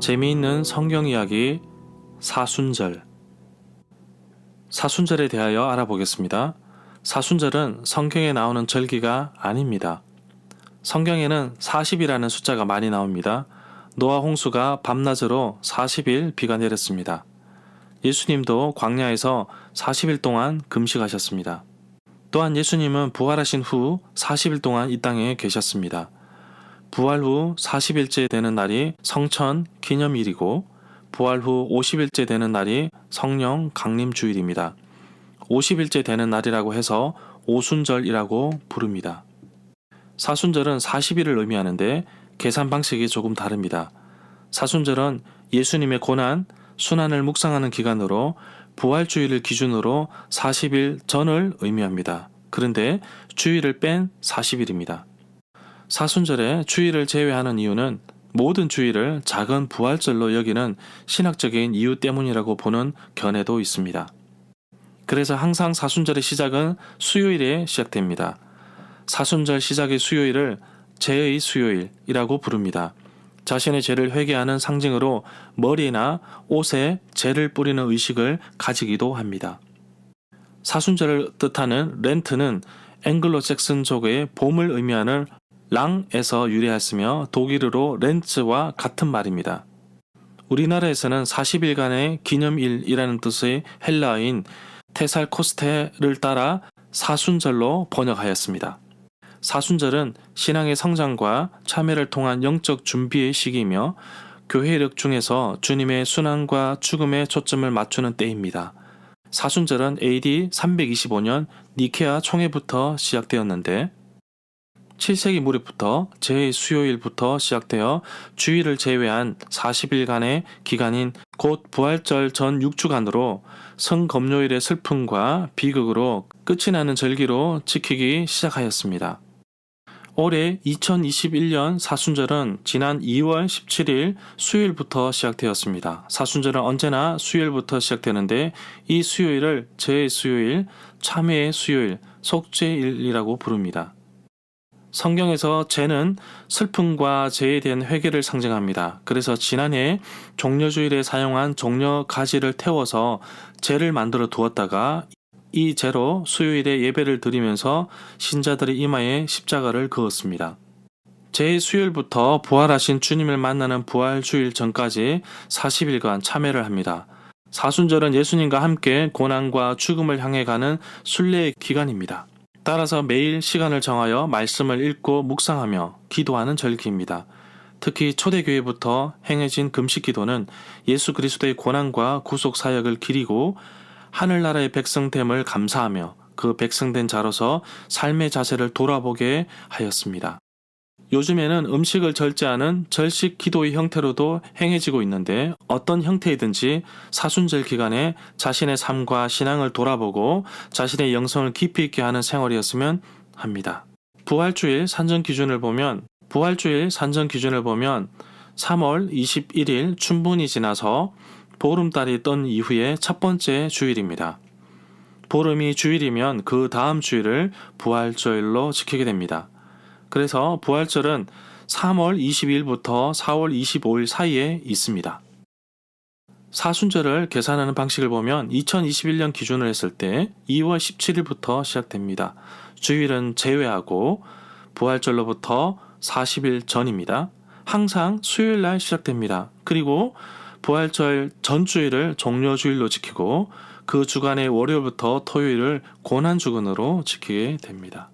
재미있는 성경 이야기 사순절. 사순절에 대하여 알아보겠습니다. 사순절은 성경에 나오는 절기가 아닙니다. 성경에는 40이라는 숫자가 많이 나옵니다. 노아 홍수가 밤낮으로 40일 비가 내렸습니다. 예수님도 광야에서 40일 동안 금식하셨습니다. 또한 예수님은 부활하신 후 40일 동안 이 땅에 계셨습니다. 부활 후 40일째 되는 날이 성천 기념일이고 부활 후 50일째 되는 날이 성령 강림 주일입니다. 50일째 되는 날이라고 해서 오순절이라고 부릅니다. 사순절은 40일을 의미하는데 계산 방식이 조금 다릅니다. 사순절은 예수님의 고난, 순환을 묵상하는 기간으로 부활주일을 기준으로 40일 전을 의미합니다. 그런데 주일을 뺀 40일입니다. 사순절에 주일을 제외하는 이유는 모든 주일을 작은 부활절로 여기는 신학적인 이유 때문이라고 보는 견해도 있습니다. 그래서 항상 사순절의 시작은 수요일에 시작됩니다. 사순절 시작의 수요일을 죄의 수요일이라고 부릅니다. 자신의 죄를 회개하는 상징으로 머리나 옷에 죄를 뿌리는 의식을 가지기도 합니다. 사순절을 뜻하는 렌트는 앵글로색슨족의 봄을 의미하는 랑에서 유래했으며 독일어로 렌츠와 같은 말입니다. 우리나라에서는 40일간의 기념일이라는 뜻의 헬라어인 테살코스테를 따라 사순절로 번역하였습니다. 사순절은 신앙의 성장과 참회를 통한 영적 준비의 시기이며 교회력 중에서 주님의 순환과 죽음에 초점을 맞추는 때입니다. 사순절은 AD 325년 니케아 총회부터 시작되었는데 7세기 무렵부터 제 수요일부터 시작되어 주일을 제외한 40일간의 기간인 곧 부활절 전 6주간으로 성검료일의 슬픔과 비극으로 끝이 나는 절기로 지키기 시작하였습니다. 올해 2021년 사순절은 지난 2월 17일 수요일부터 시작되었습니다. 사순절은 언제나 수요일부터 시작되는데 이 수요일을 제 수요일, 참회의 수요일, 속죄일이라고 부릅니다. 성경에서 죄는 슬픔과 죄에 대한 회개를 상징합니다. 그래서 지난해 종려주일에 사용한 종려 가지를 태워서 죄를 만들어 두었다가 이 죄로 수요일에 예배를 드리면서 신자들의 이마에 십자가를 그었습니다. 제 수요일부터 부활하신 주님을 만나는 부활주일 전까지 40일간 참회를 합니다. 사순절은 예수님과 함께 고난과 죽음을 향해 가는 순례의 기간입니다. 따라서 매일 시간을 정하여 말씀을 읽고 묵상하며 기도하는 절기입니다. 특히 초대교회부터 행해진 금식기도는 예수 그리스도의 고난과 구속 사역을 기리고 하늘나라의 백성됨을 감사하며 그 백성된 자로서 삶의 자세를 돌아보게 하였습니다. 요즘에는 음식을 절제하는 절식 기도의 형태로도 행해지고 있는데 어떤 형태이든지 사순절 기간에 자신의 삶과 신앙을 돌아보고 자신의 영성을 깊이 있게 하는 생활이었으면 합니다. 부활주일 산정 기준을 보면 3월 21일 춘분이 지나서 보름달이 뜬 이후에 첫 번째 주일입니다. 보름이 주일이면 그 다음 주일을 부활절로 지키게 됩니다. 그래서 부활절은 3월 22일부터 4월 25일 사이에 있습니다. 사순절을 계산하는 방식을 보면 2021년 기준으로 했을 때 2월 17일부터 시작됩니다. 주일은 제외하고 부활절로부터 40일 전입니다. 항상 수요일날 시작됩니다. 그리고 부활절 전주일을 종려주일로 지키고 그 주간의 월요일부터 토요일을 고난주간으로 지키게 됩니다.